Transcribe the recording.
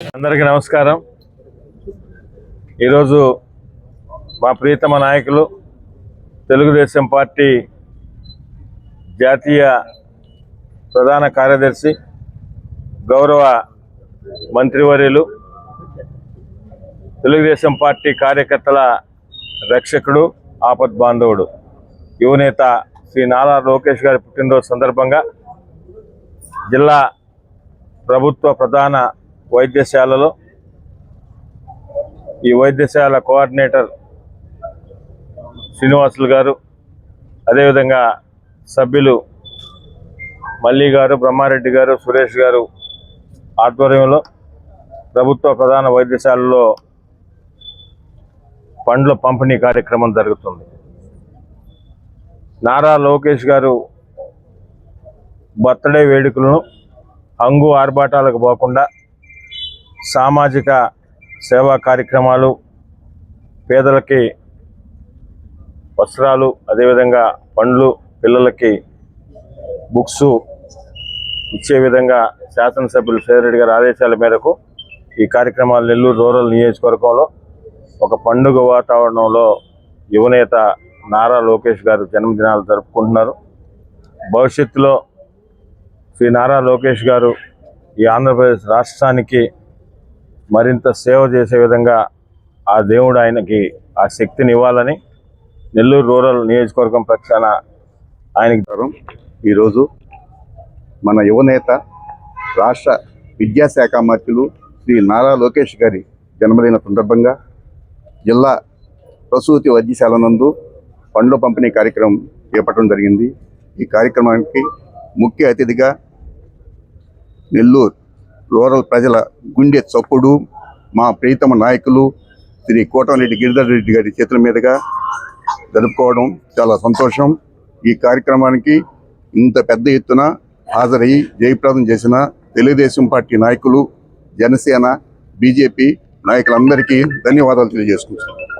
అందరికీ నమస్కారం। ఈరోజు మా ప్రియతమ నాయకులు తెలుగుదేశం పార్టీ జాతీయ ప్రధాన కార్యదర్శి గౌరవ మంత్రివర్యులు తెలుగుదేశం పార్టీ కార్యకర్తల రక్షకుడు ఆపద్ బాంధవుడు యువనేత శ్రీ నారా లోకేష్ గారి పుట్టినరోజు సందర్భంగా జిల్లా ప్రభుత్వ ప్రధాన వైద్యశాలలో ఈ వైద్యశాల కోఆర్డినేటర్ శ్రీనివాసులు గారు, అదేవిధంగా సభ్యులు మల్లి గారు, బ్రహ్మారెడ్డి గారు, సురేష్ గారు ఆధ్వర్యంలో ప్రభుత్వ ప్రధాన వైద్యశాలలో పండ్ల పంపిణీ కార్యక్రమం జరుగుతుంది। నారా లోకేష్ గారు బర్త్డే వేడుకలను హంగు ఆర్భాటాలకు పోకుండా సామాజిక సేవా కార్యక్రమాలు, పేదలకి వస్త్రాలు, అదేవిధంగా పండ్లు, పిల్లలకి బుక్స్ ఇచ్చే విధంగా శాసనసభ్యులు సేరెడ్డి గారి ఆదేశాల మేరకు ఈ కార్యక్రమాలు నెల్లూరు రూరల్ నియోజకవర్గంలో ఒక పండుగ వాతావరణంలో యువనేత నారా లోకేష్ గారు జన్మదినాలు జరుపుకుంటున్నారు। భవిష్యత్తులో శ్రీ నారా లోకేష్ గారు ఈ ఆంధ్రప్రదేశ్ రాష్ట్రానికి మరింత సేవ చేసే విధంగా ఆ దేవుడు ఆయనకి ఆ శక్తిని ఇవ్వాలని నెల్లూరు రూరల్ నియోజకవర్గం పక్షాన ఆయనకి ఈరోజు మన యువనేత రాష్ట్ర విద్యాశాఖ మంత్రులు శ్రీ నారా లోకేష్ గారి జన్మదిన సందర్భంగా జిల్లా ప్రసూతి వైద్యశాల నందు పండ్ల పంపిణీ కార్యక్రమం చేపట్టడం జరిగింది। ఈ కార్యక్రమానికి ముఖ్య అతిథిగా నెల్లూరు రూరల్ ప్రజల గుండె చప్పుడు మా ప్రియతమ నాయకులు శ్రీ కోటమిరెడ్డి గిరిధర్ రెడ్డి గారి చేతుల మీదుగా జరుపుకోవడం చాలా సంతోషం। ఈ కార్యక్రమానికి ఇంత పెద్ద ఎత్తున హాజరయ్యి జయప్రదం చేసిన తెలుగుదేశం పార్టీ నాయకులు, జనసేన, బీజేపీ నాయకులందరికీ ధన్యవాదాలు తెలియజేసుకుంటున్నాను।